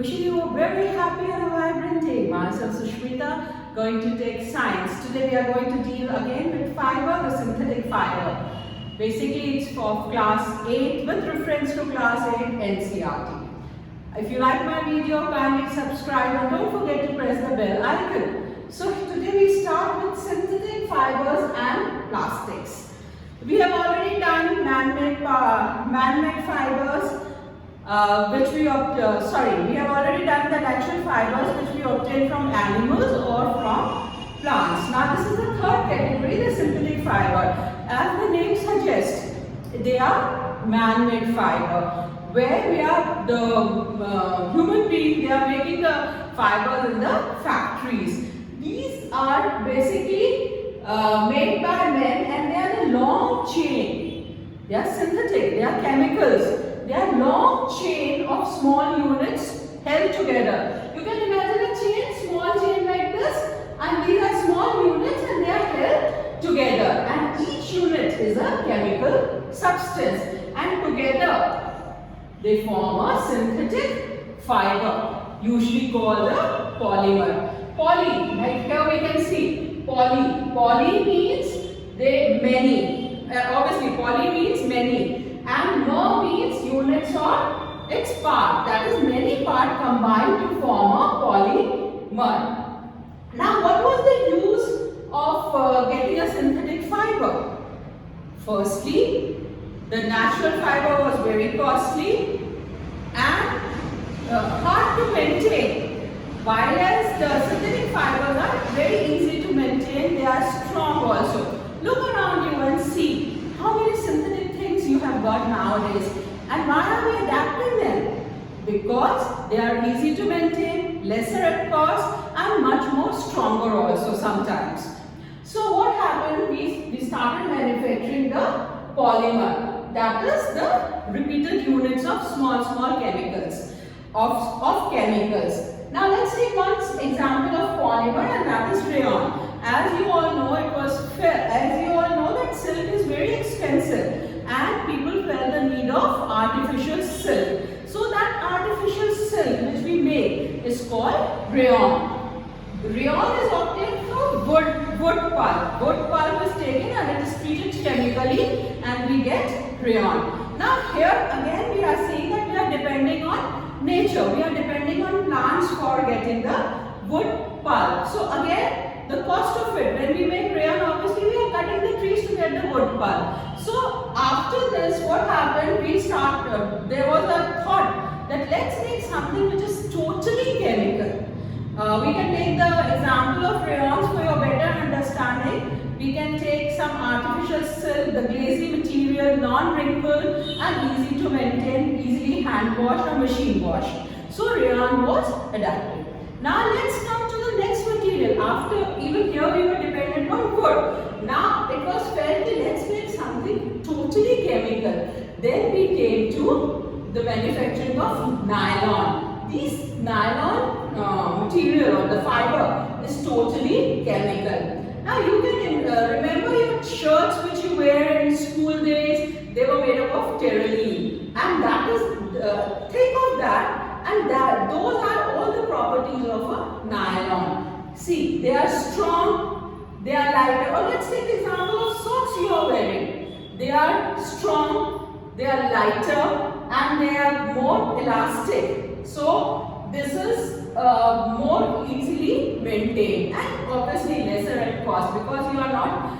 Wishing you a very happy and a vibrant day. Myself Sushmita, going to take science. Today we are going to deal again with fiber, the synthetic fiber. Basically it's for class 8 with reference to class 8 NCERT. If you like my video, kindly subscribe and don't forget to press the bell icon. So today we start with synthetic fibers and plastics. We have already done man-made fibers. We have already done the natural fibers which we obtain from animals or from plants. Now this is the third category, the synthetic fiber. As the name suggests, they are man-made fiber, where we are the human being, they are making the fibers in the factories. These are basically made by men and they are the long chain. They are synthetic, they are chemicals. They are long chain of small units held together. You can imagine a chain, small chain like this, and these are small units and they are held together. And each unit is a chemical substance, and together they form a synthetic fiber, usually called a polymer. Poly, like here we can see poly. Poly means many. Obviously, poly means many. And mer means units or its part. That is many parts combined to form a polymer. Now what was the use of getting a synthetic fiber? Firstly, the natural fiber was very costly and hard to maintain. While as the synthetic fibers are very easy to maintain, they are strong also. Look around you and see how many synthetic things you have got nowadays, and why are we adapting them? Because they are easy to maintain, lesser at cost, and much more stronger also sometimes. So what happened? We started manufacturing the polymer, that is the repeated units of small chemicals of chemicals. Now let's take one example of polymer, and that is rayon. As you all know, that silk is very expensive and people felt the need of artificial silk. So that artificial silk which we make is called rayon. Rayon is obtained from wood pulp. Wood pulp is taken and it is treated chemically and we get rayon. Now here again we are seeing that we are depending on nature. We are depending on plants for getting the wood pulp. So again, the cost of it, when we make rayon, obviously we are cutting the trees to get the wood pulp. So after this, what happened? There was a thought that let's make something which is totally chemical. We can take the example of rayons for your better understanding. We can take some artificial silk, the glazy material, non-wrinkled and easy to maintain, easily hand washed or machine washed. So rayon was adapted. Now let's come to the next material. After even here we were dependent on wood. Now it was felt that let's make something totally chemical. Then we came to the manufacturing of nylon. This nylon material or the fiber is totally chemical. Now you can remember your shirts which you wear in school days, they were made up of terylene. And that is, think of that. And those are all the properties of a nylon. See, they are strong, they are lighter. Or let's take the example of socks you are wearing. They are strong, they are lighter, and they are more elastic. So this is more easily maintained and obviously lesser at cost, because you are not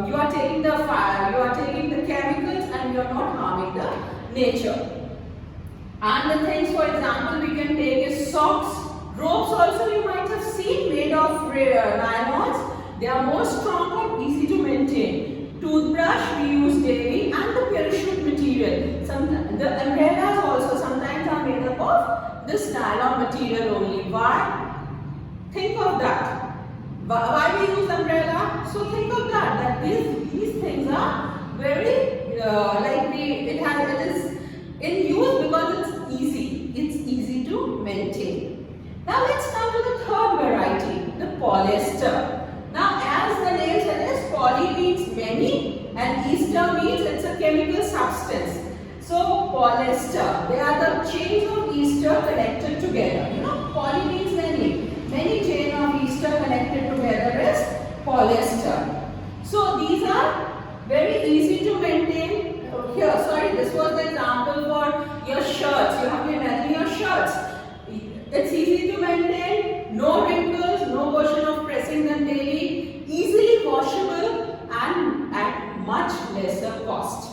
you are taking the fire, you are taking the chemicals, and you are not harming the nature. And the things, for example, we can take is socks. Ropes also you might have seen made of nylons. They are more strong and easy to maintain. Toothbrush we use daily, and the parachute material. The umbrellas also sometimes are made up of this nylon material only. Why? Think of that. Why we use umbrella? So think of that these things are very it is in use because it's easy to maintain. Now let's come to the third variety, the polyester. Now as the name suggests, poly means many and ester means it's a chemical substance. So polyester, they are the chains of ester connected polyester. So these are very easy to maintain. Here, sorry, this was the example for your shirts. You have to imagine your shirts. It's easy to maintain, no wrinkles, no question of pressing them daily, easily washable and at much lesser cost.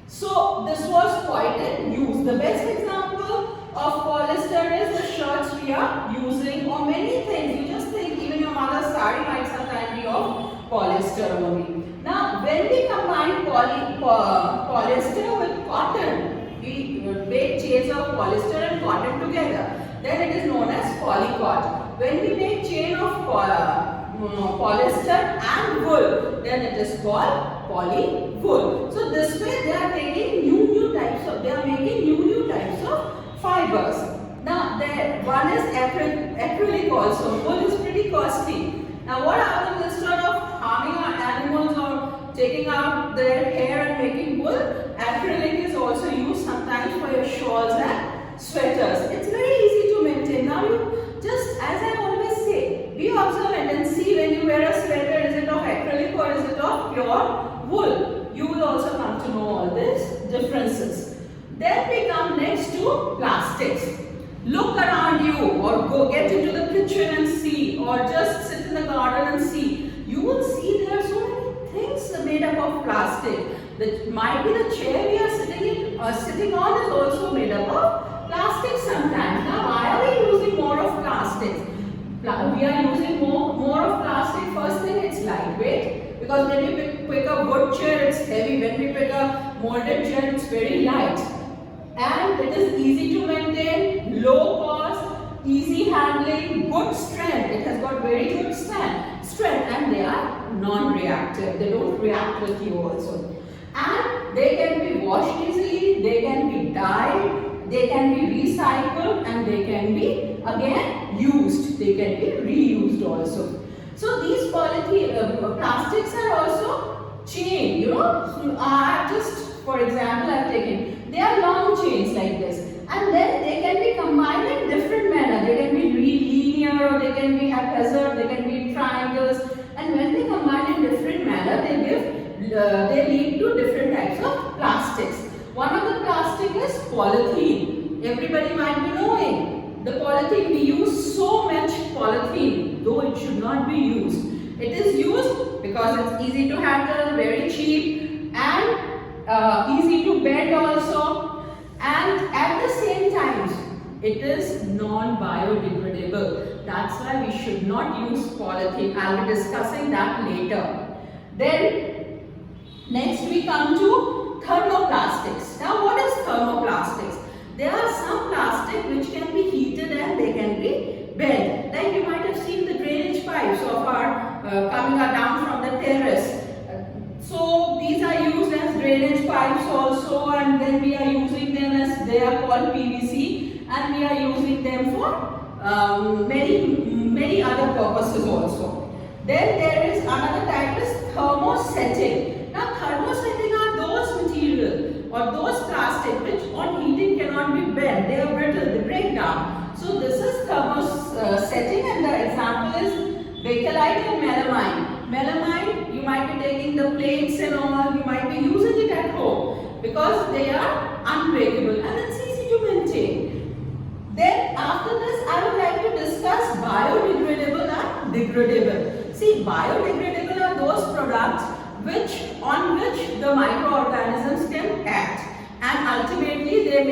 So this was quite in use. The best example of polyester is the shirts we are using, or many things. You just think even your mother's sari might sometimes be of polyester only. Now when we combine polyester with cotton, we make chains of polyester and cotton together. Then it is known as polycot. When we make chain of polyester and wool, then it is called polywool. So this way they are taking new types of, they are making new types of fibers. Now one is acrylic also. Wool is pretty costly. Now what happens, instead of harming our animals or taking out their hair and making wool, acrylic is also used sometimes for your shawls and sweaters. It's very easy to maintain. Now you just, as I always say, be observant and see when you wear a sweater, is it of acrylic or is it of pure wool? You will also come to know all these differences. Then we come next to plastics. Look around you, or go get into the kitchen and see, or just sit in the garden and see. You will see there are so many things made up of plastic. That might be the chair we are sitting on is also made up of plastic sometimes. Now why are we using more of plastics? We are using more of plastic. First thing, it's lightweight, because when we pick a wood chair, it's heavy. When we pick a molded chair, it's very light. And it is easy to maintain, low cost, easy handling, good strength. It has got very good strength, and they are non-reactive. They don't react with you also. And they can be washed easily, they can be dyed, they can be recycled, and they can be again used. They can be reused also. So these plastics are also chain, for example, I've taken, they are long chains like this, and then they can be combined in different manner. They can be linear, or they can be haphazard, they can be triangles, and when they combine in different manner, they lead to different types of plastics. One of the plastic is polythene. Everybody might be knowing the polythene. We use so much polythene, though it should not be used. It is used because it's easy to handle, very cheap, and easy to bend also, and at the same time it is non-biodegradable. That's why we should not use polythene. I'll be discussing that later. Then next we come to thermoplastics. Now what is thermoplastics? There are some plastic which can be heated and they can be bent. Like you might have seen the drainage pipes of our coming down from the terrace. So these are used as drainage pipes also, and then we are using them as, they are called PVC, and we are using them for many other purposes also. Then there is another type is thermosetting. Now thermosetting are those material or those plastic which on heating cannot be bent. They are brittle, they break down. So this is thermosetting, and the example is bakelite and melamine. Melamine, you might be taking the plates and all, you might be using it at home because they are unbreakable and it's easy to maintain. Then after this, I would like to discuss biodegradable and degradable. See, biodegradable are those products on which the microorganisms can act, and ultimately they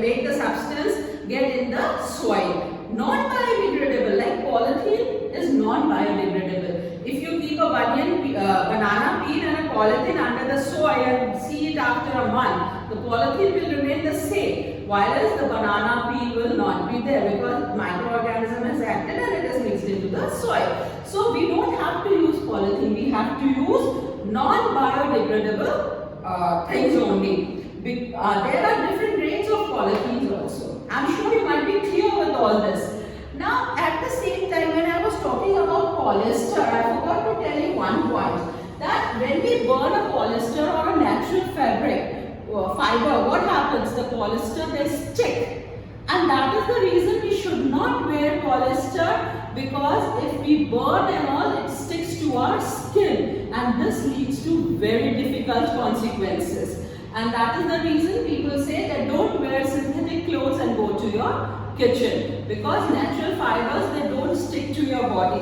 make the substance get in the soil. Non-biodegradable, like polythene, is non-biodegradable. If you keep a banana peel and a polythene under the soil and see it after a month, the polythene will remain the same, whereas the banana peel will not be there because microorganism has acted and it is mixed into the soil. So we don't have to use polythene, we have to use non-biodegradable things only. There are different grades of polythenes also. I'm sure you might be clear with all this. Now at the same time, when I was talking about polyester, I forgot to tell you one point, that when we burn a polyester or a natural fiber, what happens? The polyester, they stick, and that is the reason we should not not wear polyester because if we burn and all, it sticks to our skin, and this leads to very difficult consequences. And that is the reason people say that don't wear synthetic clothes and go to your kitchen, because natural fibers, they don't stick to your body,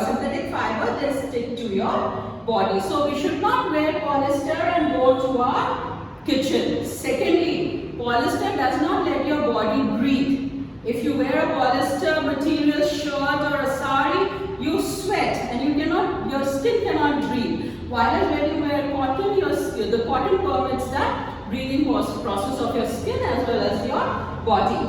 synthetic fiber, they stick to your body. So we should not wear polyester and go to our kitchen. Secondly, polyester does not let your body breathe. If you wear a polyester material shirt or a sari, you sweat and your skin cannot breathe. While when you wear cotton, the cotton permits that breathing process of your skin as well as your body.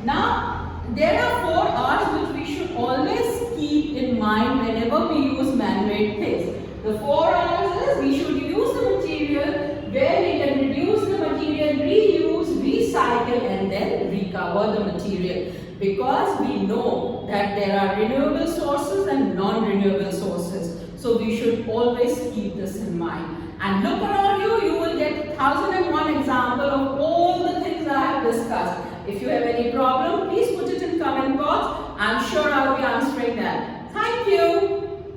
Now, there are 4 R's which we should always keep in mind whenever we use man-made things. The 4 R's is we should use the material where we can reduce the material, reuse, recycle and then recover the material. Because we know that there are renewable sources and non-renewable sources. So we should always keep this in mind. And look around you, you will get 1001 example of all the things I have discussed. If you have any problem, please put it in comment box. I'm sure I will be answering that.